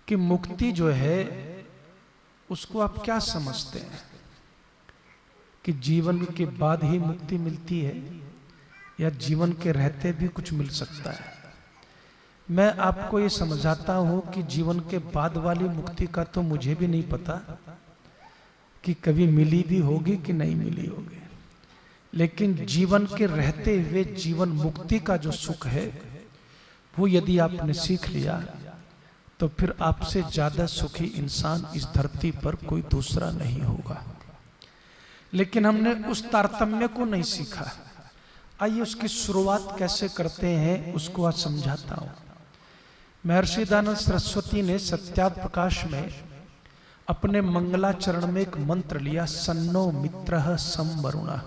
कि मुक्ति जो है उसको आप क्या समझते हैं, कि जीवन के बाद ही मुक्ति मिलती है या जीवन के रहते भी कुछ मिल सकता है? मैं आपको ये समझाता हूं कि जीवन के बाद वाली मुक्ति का तो मुझे भी नहीं पता कि कभी मिली भी होगी कि नहीं मिली होगी, लेकिन जीवन के रहते हुए जीवन मुक्ति का जो सुख है वो यदि आपने सीख लिया तो फिर आपसे ज्यादा सुखी इंसान इस धरती पर कोई दूसरा नहीं होगा। लेकिन हमने उस तारतम्य को नहीं सीखा। आइए उसकी शुरुआत कैसे करते हैं उसको आज समझाता हूं। महर्षि दयानंद सरस्वती ने सत्यार्थ प्रकाश में अपने मंगलाचरण में एक मंत्र लिया, सन्नो मित्रः सम वरुणः।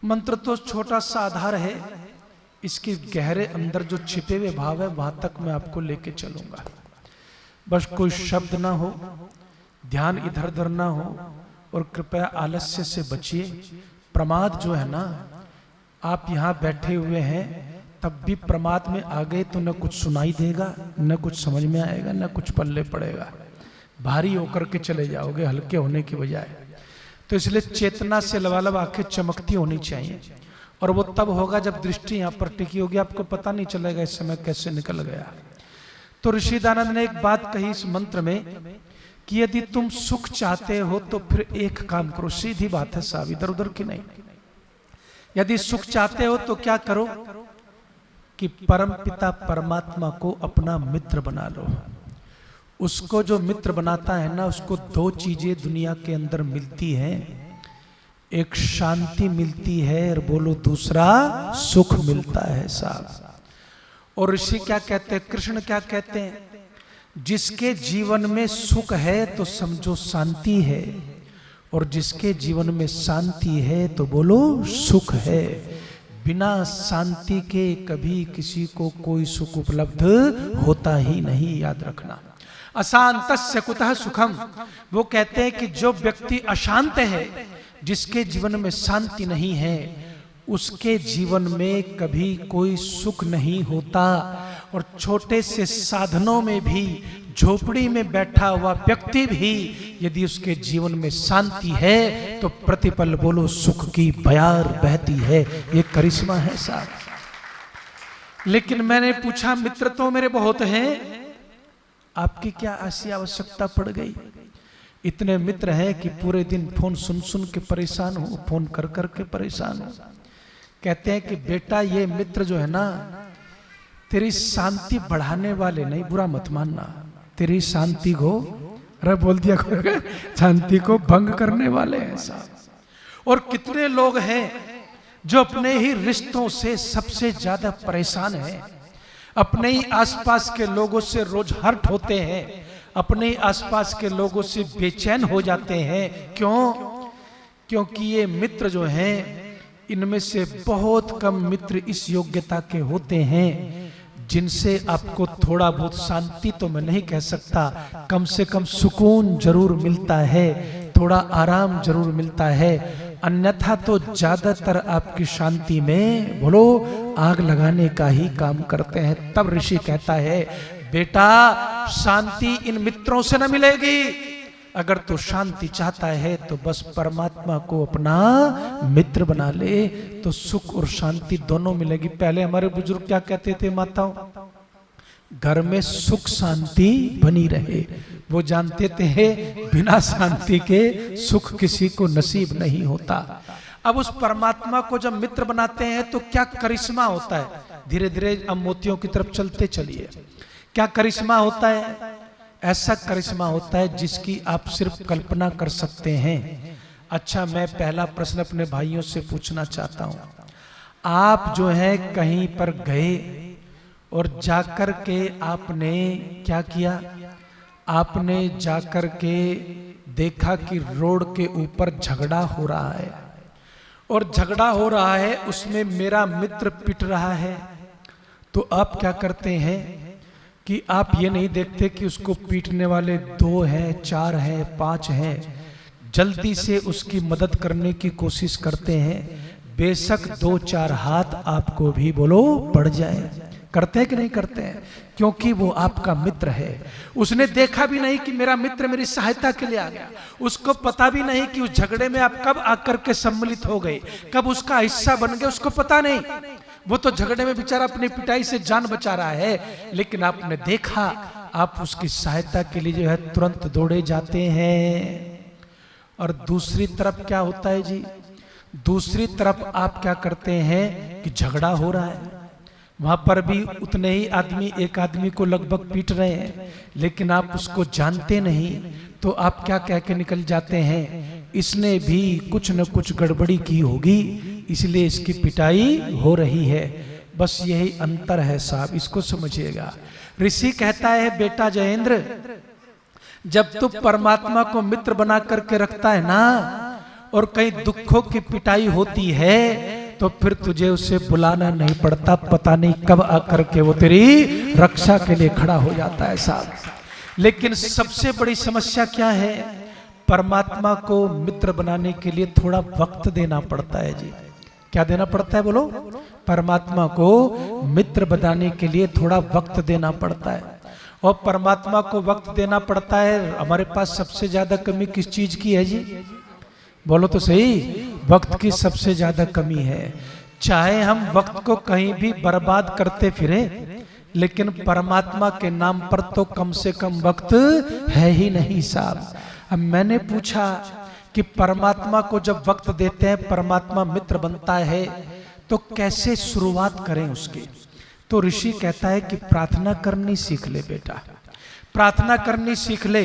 मंत्र तो छोटा सा आधार है, इसके गहरे अंदर जो छिपे हुए भाव है वहां तक मैं आपको लेके चलूंगा। बस कोई शब्द ना हो, ध्यान इधर उधर ना हो, और कृपया आलस्य से बचिए। प्रमाद जो है ना, आप यहां बैठे हुए हैं तब भी प्रमाद में आ गए तो न कुछ सुनाई देगा, न कुछ समझ में आएगा, न कुछ पल्ले पड़ेगा, भारी होकर के चले जाओगे हल्के होने की बजाय। तो इसलिए चेतना से लबालब आंखें चमकती होनी चाहिए, और वो तब होगा जब दृष्टि यहां पर टिकी होगी, आपको पता नहीं चलेगा इस समय कैसे निकल गया। तो ऋषि दयानंद ने एक बात कही इस मंत्र में कि यदि तुम सुख चाहते हो तो फिर एक काम करो। सीधी बात है साहब, इधर उधर की नहीं। यदि सुख चाहते हो तो क्या करो कि परम पिता परमात्मा को अपना मित्र बना लो। उसको जो मित्र बनाता है ना, उसको दो चीजें दुनिया के अंदर मिलती हैं, एक शांति मिलती है और बोलो दूसरा सुख मिलता है साहब। और ऋषि क्या कहते हैं, कृष्ण क्या कहते हैं, जिसके जीवन में सुख है तो समझो शांति है, और जिसके जीवन में शांति है तो बोलो सुख है। बिना शांति के कभी किसी को कोई सुख उपलब्ध होता ही नहीं, याद रखना। अशांतस्य कुतः सुखम। वो कहते हैं कि जो व्यक्ति अशांत है, जिसके जीवन में शांति नहीं है, उसके जीवन में कभी कोई सुख नहीं होता। और छोटे से साधनों में भी, झोपड़ी में बैठा हुआ व्यक्ति भी यदि उसके जीवन में शांति है तो प्रतिपल बोलो सुख की बयार बहती है। ये करिश्मा है साहब। लेकिन मैंने पूछा, मित्र तो मेरे बहुत हैं, आपकी क्या ऐसी आवश्यकता पड़ गई? इतने मित्र हैं कि पूरे दिन फोन सुन सुन के परेशान हो, फोन कर कर के परेशान हो। कहते हैं कि बेटा ये मित्र जो है ना, तेरी शांति बढ़ाने वाले नहीं, बुरा मत मानना, तेरी शांति को, अरे बोल दिया शांति को भंग करने वाले हैं साहब। और कितने लोग हैं जो अपने ही रिश्तों से सबसे ज्यादा परेशान हैं, अपने ही आसपास के लोगों से रोज हर्ट होते हैं, अपने ही आसपास के लोगों से बेचैन हो जाते हैं। क्यों? क्योंकि ये मित्र जो हैं, इनमें से बहुत कम मित्र इस योग्यता के होते हैं जिनसे आपको थोड़ा बहुत शांति तो मैं नहीं कह सकता, कम से कम सुकून जरूर मिलता है, थोड़ा आराम जरूर मिलता है। अन्यथा तो ज्यादातर आपकी शांति में बोलो आग लगाने का ही काम करते हैं। तब ऋषि कहता है, बेटा शांति इन मित्रों से न मिलेगी। अगर तू शांति चाहता है तो बस परमात्मा को अपना मित्र बना ले, तो सुख और शांति दोनों मिलेगी। पहले हमारे बुजुर्ग क्या कहते थे माताओं, घर में सुख शांति बनी रहे। वो जानते थे बिना शांति के सुख किसी को नसीब नहीं होता। अब उस परमात्मा को जब मित्र बनाते हैं तो क्या करिश्मा होता है। धीरे धीरे अब मोतियों की तरफ चलते चलिए। क्या करिश्मा होता है? ऐसा करिश्मा होता है जिसकी आप सिर्फ कल्पना कर सकते हैं। अच्छा, मैं पहला प्रश्न अपने भाइयों से पूछना चाहता हूं। आप जो है कहीं पर गए और जाकर के आपने क्या किया? आपने जाकर के देखा कि रोड के ऊपर झगड़ा हो रहा है, और झगड़ा हो रहा है उसमें मेरा मित्र पिट रहा है, तो आप क्या करते हैं कि आप ये नहीं देखते कि उसको पीटने वाले 2 हैं, 4 हैं, 5 हैं, जल्दी से उसकी मदद करने की कोशिश करते हैं। बेशक 2-4 हाथ आपको भी बोलो पड़ जाए, करते हैं कि नहीं करते हैं? क्योंकि वो आपका मित्र है। उसने देखा भी नहीं कि मेरा मित्र मेरी सहायता के लिए आ गया, उसको पता भी नहीं कि उस झगड़े में आप कब आकर के सम्मिलित हो गए, कब उसका हिस्सा बन गए, उसको पता नहीं। वो तो झगड़े में बेचारा अपनी पिटाई से जान बचा रहा है, लेकिन आपने देखा, आप उसकी सहायता के लिए जो है तुरंत दौड़े जाते हैं। और दूसरी तरफ क्या होता है जी? दूसरी तरफ आप क्या करते हैं कि झगड़ा हो रहा है, वहां पर भी उतने ही आदमी एक आदमी को लगभग पीट रहे हैं, लेकिन आप उसको जानते नहीं, तो आप क्या कह के निकल जाते हैं, इसने भी कुछ न कुछ गड़बड़ी की होगी, इसलिए इसकी पिटाई हो रही है। बस यही अंतर है साहब, इसको समझिएगा। ऋषि कहता है, बेटा जयेंद्र, जब तू परमात्मा को मित्र बना करके रखता है ना, और कई दुखों की पिटाई होती है, तो फिर तुझे उसे बुलाना नहीं पड़ता, पता नहीं कब आकर के वो तेरी रक्षा के लिए खड़ा हो जाता है साहब। लेकिन सबसे बड़ी समस्या क्या है? परमात्मा को मित्र बनाने के लिए थोड़ा वक्त देना पड़ता है जी। क्या देना पड़ता है बोलो? परमात्मा को मित्र बनाने के लिए थोड़ा वक्त देना पड़ता है। और परमात्मा को वक्त देना पड़ता है। हमारे पास सबसे ज्यादा कमी किस चीज की है जी? बोलो तो सही। वक्त की सबसे ज्यादा कमी है। चाहे हम वक्त को कहीं भी बर्बाद करते फिरे, लेकिन परमात्मा के नाम पर तो कम से कम वक्त है ही नहीं साहब। अब मैंने पूछा कि परमात्मा को जब वक्त देते हैं, परमात्मा मित्र बनता है, तो कैसे शुरुआत करें उसकी? तो ऋषि कहता है कि प्रार्थना करनी सीख ले बेटा, प्रार्थना करनी सीख ले।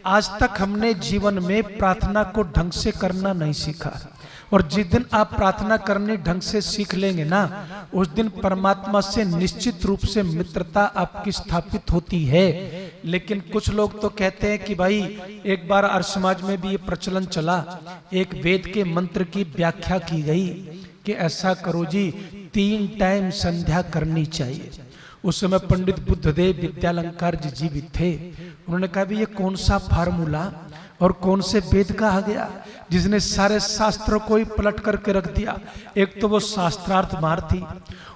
आज तक हमने जीवन में प्रार्थना को ढंग से करना नहीं सीखा, और जिस दिन आप प्रार्थना करनी ढंग से सीख लेंगे ना, उस दिन परमात्मा से निश्चित रूप से मित्रता आपकी स्थापित होती है। लेकिन कुछ लोग तो कहते हैं कि भाई, एक बार आर्य समाज में भी ये प्रचलन चला, एक वेद के मंत्र की व्याख्या की गई कि ऐसा करो जी, 3 टाइम संध्या करनी चाहिए। उस समय पंडित बुद्धदेव विद्यालंकार जी जीवित थे। उन्होंने कहा भी ये कौन सा फार्मूला और कौन से वेद का आ गया जिसने सारे शास्त्रों को ही पलट करके रख दिया। एक तो वो शास्त्रार्थ मार थी,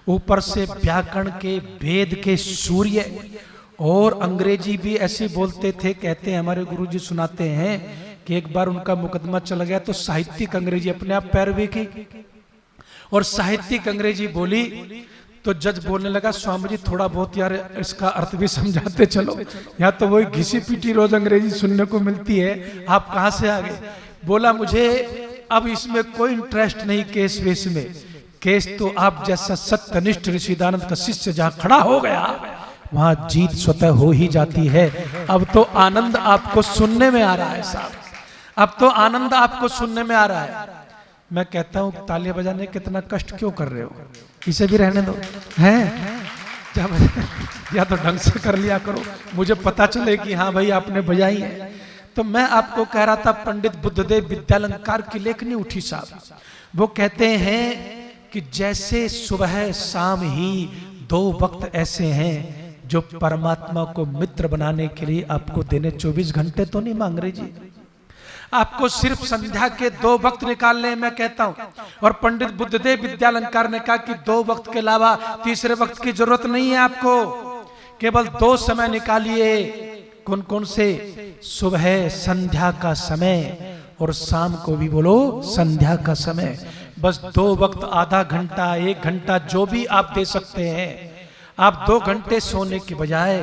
ऊपर से व्याकरण के वेद के सूर्य, और अंग्रेजी भी ऐसे बोलते थे। कहते हैं हमारे गुरुजी सुनाते हैं कि एक बार उनका मुकदमा चला गया तो साहित्यिक अंग्रेजी अपने आप पैरवी की, और साहित्यिक अंग्रेजी बोली तो जज बोलने लगा, स्वामी जी थोड़ा बहुत यार इसका अर्थ भी समझाते चलो, या तो वही घिसी पीटी रोज अंग्रेजी सुनने को मिलती है, आप कहां से आ गए? बोला मुझे अब इसमें कोई इंटरेस्ट नहीं केस वेस में, केस तो आप जैसा सत्यनिष्ठ ऋषिदानंद का शिष्य जहां खड़ा हो गया, वहां जीत स्वतः हो ही जाती है। अब तो आनंद आपको सुनने में आ रहा है साहब, अब तो आनंद आपको सुनने में आ रहा है। मैं कहता हूं तालियां बजाने कितना कष्ट क्यों कर रहे हो, इसे भी रहने दो, हैं या तो ढंग से कर लिया करो, मुझे पता चले कि हाँ भाई आपने बजाई है। तो मैं आपको कह रहा था, पंडित बुद्धदेव विद्यालंकार की लेखनी उठी साहब। वो कहते हैं कि जैसे सुबह शाम ही 2 वक्त ऐसे हैं जो परमात्मा को मित्र बनाने के लिए आपको देने। 24 घंटे तो नहीं मांग रहे जी, आपको सिर्फ संध्या के 2 वक्त निकालने हैं, मैं कहता हूं। और पंडित बुद्धदेव विद्यालंकार ने कहा कि 2 वक्त के अलावा तीसरे वक्त की जरूरत नहीं है आपको, केवल 2 समय निकालिए। कौन कौन से? सुबह संध्या का समय, और शाम को भी बोलो संध्या का समय। बस 2 वक्त, आधा घंटा 1 घंटा जो भी आप दे सकते हैं। आप 2 घंटे सोने की बजाय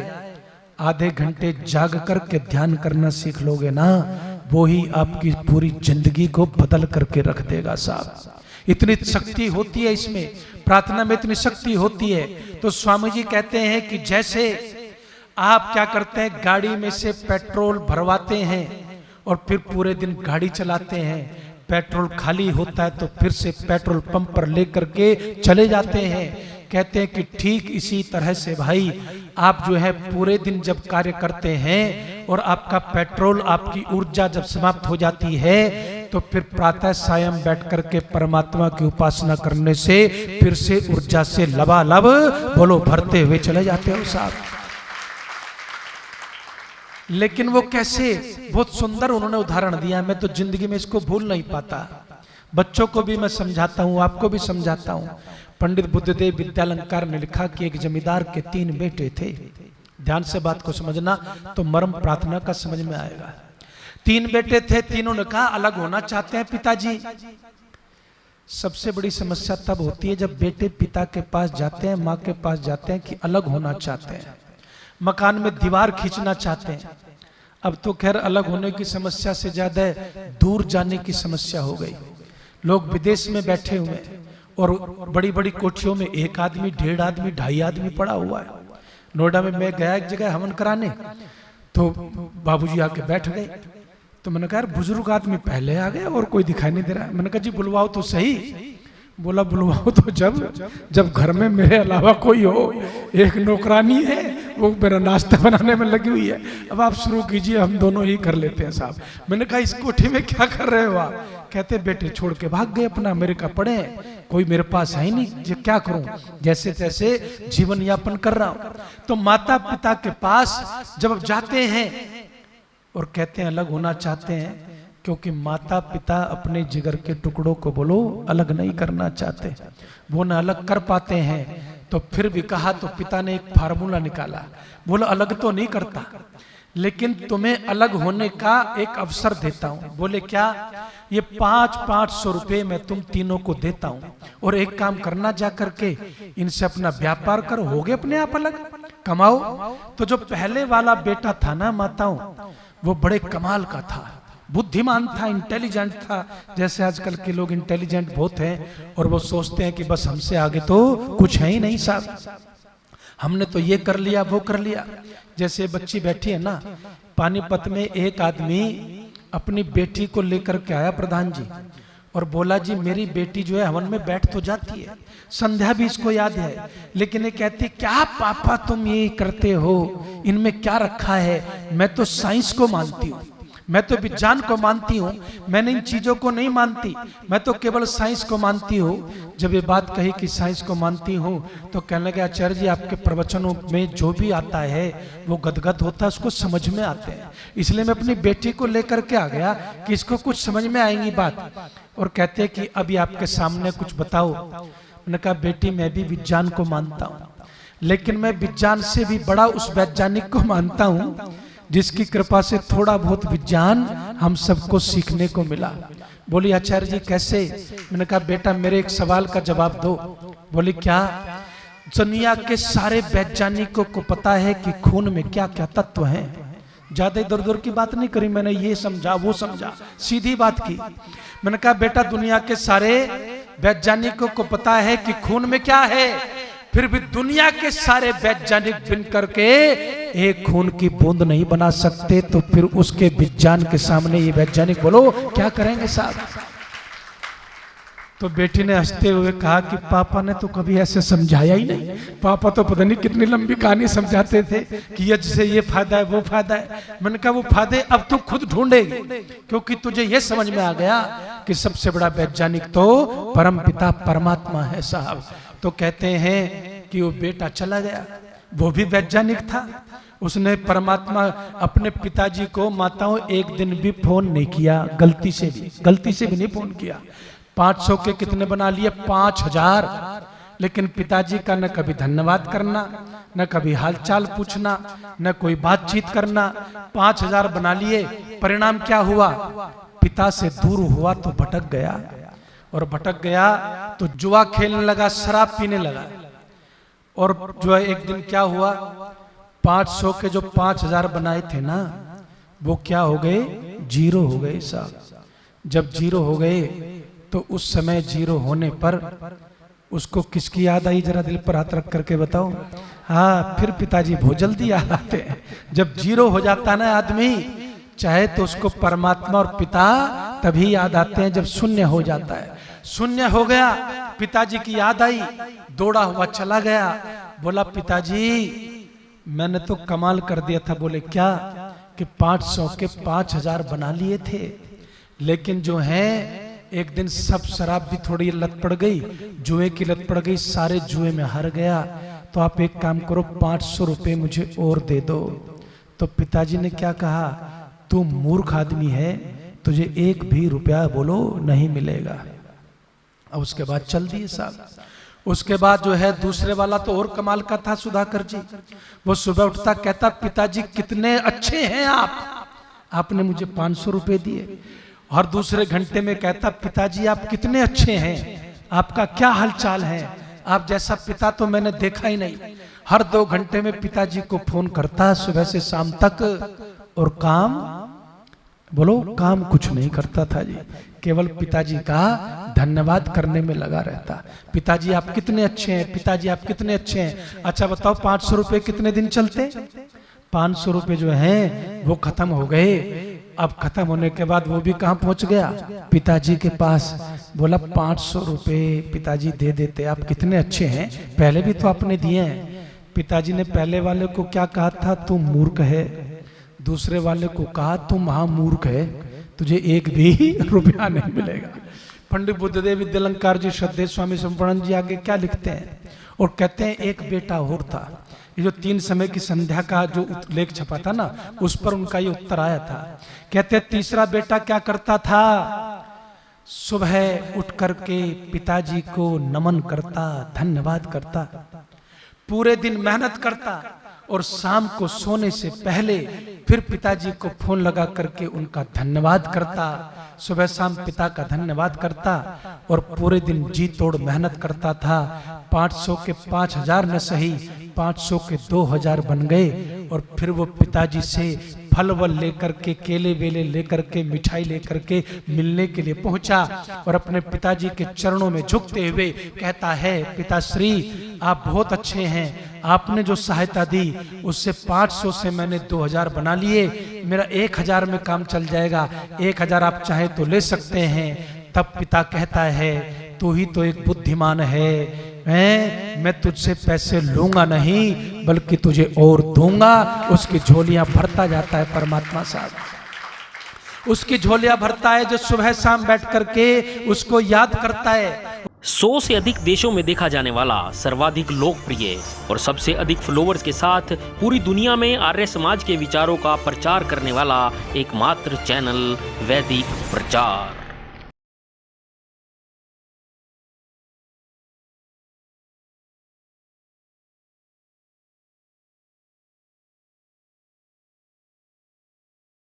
आधे घंटे जाग करके ध्यान करना सीख लोगे ना, वो ही आपकी पूरी जिंदगी को बदल करके रख देगा साहब। इतनी शक्ति होती है इसमें, प्रार्थना में इतनी शक्ति होती है। तो स्वामी जी कहते हैं कि जैसे आप क्या करते हैं, गाड़ी में से पेट्रोल भरवाते हैं और फिर पूरे दिन गाड़ी चलाते हैं, पेट्रोल खाली होता है तो फिर से पेट्रोल पंप पर लेकर के चले जाते हैं। कहते हैं कि ठीक इसी तरह से भाई आप जो है पूरे दिन जब कार्य करते हैं और आपका पेट्रोल, आपकी ऊर्जा जब समाप्त हो जाती है, तो फिर प्रातः सायं बैठ करके परमात्मा की उपासना करने से फिर से ऊर्जा से लबालब बोलो भरते हुए चले जाते हो साहब। लेकिन वो कैसे, बहुत सुंदर उन्होंने उदाहरण दिया, मैं तो जिंदगी में इसको भूल नहीं पाता। बच्चों को भी मैं समझाता हूं, आपको भी समझाता हूं। पंडित बुद्धदेव विद्यालंकार ने लिखा कि एक जमींदार के 3 बेटे थे। ध्यान से बात को समझना तो मर्म प्रार्थना का समझ में आएगा। 3 बेटे थे, तीनों ने कहा अलग होना चाहते हैं पिताजी। सबसे बड़ी समस्या तब होती है जब बेटे पिता के पास जाते हैं, माँ के पास जाते हैं कि अलग होना चाहते हैं, मकान में दीवार खींचना चाहते हैं। अब तो खैर अलग होने की समस्या से ज्यादा दूर जाने की समस्या हो गई। लोग विदेश में बैठे हुए हैं और बड़ी बड़ी कोठियों में 1 आदमी, 1.5 आदमी, 2.5 आदमी पड़ा हुआ है। नोएडा में मैं गया एक जगह हवन कराने, तो बाबूजी आके बैठ गए। तो मैंने कहा बुजुर्ग आदमी पहले आ गए और कोई दिखाई नहीं दे रहा है। मैंने कहा जी बुलवाओ तो सही। बोला बुलवाओ तो जब घर में मेरे अलावा कोई हो, एक नौकरानी है वो मेरा नाश्ता बनाने में लगी हुई है, अब आप शुरू कीजिए, हम दोनों ही कर लेते हैं साहब। मैंने कहा इस कोठी में क्या कर रहे हो आप? कहते बेटे छोड़ के भाग गए अपना, अमेरिका पड़े हैं, कोई मेरे पास है ही नहीं, क्या करूं, जैसे तैसे जीवन यापन कर रहा हूं। तो माता पिता के पास जब जाते हैं और कहते हैं अलग होना चाहते हैं, क्योंकि माता पिता अपने जिगर के टुकड़ों को बोलो अलग नहीं करना चाहते, वो न अलग कर पाते हैं। तो फिर भी कहा तो पिता ने एक फार्मूला निकाला, बोला अलग तो नहीं करता लेकिन तुम्हें अलग होने का एक अवसर देता हूं। बोले क्या? ये 500 रुपए मैं तुम तीनों को देता हूं और एक काम करना, जा करके इनसे अपना व्यापार करो, हो गए अपने आप अलग, कमाओ। तो जो पहले वाला बेटा था ना माताओं, वो बड़े कमाल का था, बुद्धिमान था, इंटेलिजेंट था। जैसे आजकल के लोग इंटेलिजेंट बहुत हैं और वो सोचते हैं कि बस हमसे आगे तो कुछ है ही नहीं साहब, हमने तो ये कर लिया वो कर लिया। जैसे बच्ची बैठी है ना, पानीपत में एक आदमी अपनी बेटी को लेकर के आया प्रधान जी और बोला जी मेरी बेटी जो है हवन में बैठ तो जाती है, संध्या भी इसको याद है, लेकिन ये कहती क्या पापा तुम ये करते हो, इनमें क्या रखा है? मैं तो साइंस को मानती हूँ, मैं तो विज्ञान को मानती हूँ, मैंने इन चीजों को नहीं मानती, मैं तो केवल साइंस को मानती हूँ। जब ये बात कही कि साइंस को मानती हूँ तो कहने लगे आचार्य जी आपके प्रवचनों में जो भी आता है वो गदगद होता है, उसको समझ में आते हैं, इसलिए मैं अपनी बेटी को लेकर के आ गया कि इसको कुछ समझ में आएंगी बात। और कहते हैं कि अभी आपके सामने कुछ बताओ। मैंने कहा बेटी मैं भी विज्ञान को मानता हूँ, लेकिन मैं विज्ञान से भी बड़ा उस वैज्ञानिक को मानता हूँ जिसकी कृपा से थोड़ा बहुत विज्ञान हम सबको सीखने को मिला। बोली आचार्य जी कैसे? मैंने कहा बेटा मेरे एक सवाल का जवाब दो। बोली क्या? दुनिया के सारे वैज्ञानिकों को पता है कि खून में क्या क्या तत्व हैं। ज्यादा इधर उधर की बात नहीं करी मैंने, ये समझा वो समझा, सीधी बात की। मैंने कहा बेटा दुनिया के सारे वैज्ञानिकों को पता है कि खून में क्या है, फिर भी दुनिया के सारे वैज्ञानिक बिन करके एक खून की बूंद नहीं बना सकते, तो फिर उसके विज्ञान के सामने ये वैज्ञानिक बोलो क्या करेंगे साहब? तो बेटी ने हंसते हुए कहा कि पापा ने तो कभी ऐसे समझाया ही नहीं, पापा तो पता नहीं कितनी लंबी कहानी समझाते थे कि ये जैसे ये फायदा है वो फायदा है। मैंने कहा वो फायदे अब तू खुद ढूंढेगी, क्योंकि तुझे ये समझ में आ गया कि सबसे बड़ा वैज्ञानिक तो परम पिता परमात्मा है साहब। तो कहते हैं कि वो बेटा चला गया, वो भी वैज्ञानिक था, उसने परमात्मा अपने पिताजी को माताओं एक दिन भी फोन नहीं किया, गलती से भी नहीं फोन किया। 500 के कितने बना लिए? 5000। लेकिन पिताजी का न कभी धन्यवाद करना, न कभी हालचाल पूछना, न कोई बातचीत करना। 5000 बना लिए, परिणाम क्या हुआ? पिता से दूर हुआ तो भटक गया, और भटक गया तो जुआ खेलने लगा, शराब पीने लगा। और जो है एक दिन क्या हुआ, 500 के जो 5000 बनाए थे ना वो क्या हो गए? 0 हो गए साहब। जब 0 हो गए तो उस समय 0 होने पर उसको किसकी याद आई? जरा दिल पर हाथ रख करके बताओ। हाँ, फिर पिताजी बहुत जल्दी याद आते हैं। जब 0 हो जाता ना आदमी, चाहे तो उसको परमात्मा और पिता तभी याद आते हैं जब शून्य हो जाता है। शून्य हो गया, पिताजी की याद आई, दौड़ा हुआ चला गया, बोला पिताजी मैंने तो कमाल कर दिया था। बोले क्या? कि 500 के 5000 बना लिए थे, लेकिन जो है एक दिन सब शराब भी थोड़ी लत पड़ गई, जुए की लत पड़ गई, सारे जुए में हार गया। तो आप एक काम करो, 500 रुपए मुझे और दे दो। तो पिताजी ने क्या कहा? तू मूर्ख आदमी है, तुझे एक भी रुपया बोलो नहीं मिलेगा। अब उसके बाद चल दिए साहब। उसके बाद जो है दूसरे वाला तो और कमाल का था, सुधाकर जी। वो सुबह उठता कहता पिताजी कितने अच्छे हैं आप, आपने मुझे 500 रुपए दिए। और दूसरे घंटे में कहता पिताजी आप कितने अच्छे हैं, आपका क्या हालचाल है, आप जैसा पिता तो मैंने देखा ही नहीं। हर 2 घंटे में पिताजी को फोन करता सुबह से शाम तक, और काम बोलो काम कुछ नहीं करता था जी, केवल पिताजी का धन्यवाद करने में लगा रहता। पिताजी आप कितने अच्छे हैं, पिताजी आप कितने अच्छे हैं। अच्छा बताओ 500 रुपए कितने दिन चलते? 500 रुपए जो हैं वो खत्म हो गए। अब खत्म होने के बाद वो भी कहां पहुंच गया? पिताजी के पास। बोला 500 रुपए पिताजी दे देते, आप कितने अच्छे हैं, पहले भी तो आपने दिए हैं। पिताजी ने पहले वाले को क्या कहा था? तू मूर्ख है। दूसरे वाले को कहा तू महामूर्ख है, तुझे एक भी रुपया नहीं मिलेगा। पंडित बुद्धदेव विद्यालंकार जी श्रद्धेय स्वामी संपूर्णानंद जी आगे क्या लिखते हैं और कहते हैं एक बेटा और था। ये जो 3 समय की संध्या का जो लेख छपा था ना, उस पर उनका ये उत्तर आया था। कहते हैं तीसरा बेटा क्या करता था? सुबह उठ करके पिताजी को नमन करता, धन्यवाद करता, पूरे दिन मेहनत करता, और शाम को सोने से पहले फिर पिताजी को फोन लगा करके उनका धन्यवाद करता। सुबह शाम पिता का धन्यवाद करता और पूरे दिन जी तोड़ मेहनत करता था। 500 के 5000 न सही, 500 के 2000 बन गए। और फिर वो पिताजी से फल वल लेकर के, केले वेले लेकर के, मिठाई लेकर के मिलने के लिए पहुंचा और अपने पिताजी के चरणों में झुकते हुए कहता है पिताश्री आप बहुत अच्छे हैं, आपने जो सहायता दी उससे 500 से मैंने 2000 बना लिए, मेरा 1000 में काम चल जाएगा, 1000 आप चाहे तो ले सकते हैं। तब पिता कहता है तू ही तो एक बुद्धिमान है, मैं तुझसे पैसे लूंगा नहीं बल्कि तुझे और दूंगा। उसकी झोलियां भरता जाता है परमात्मा साहब, उसकी झोलियां भरता है जो सुबह शाम बैठ करके उसको याद करता है। 100 से अधिक देशों में देखा जाने वाला सर्वाधिक लोकप्रिय और सबसे अधिक फॉलोअर्स के साथ पूरी दुनिया में आर्य समाज के विचारों का प्रचार करने वाला एकमात्र चैनल वैदिक प्रचार।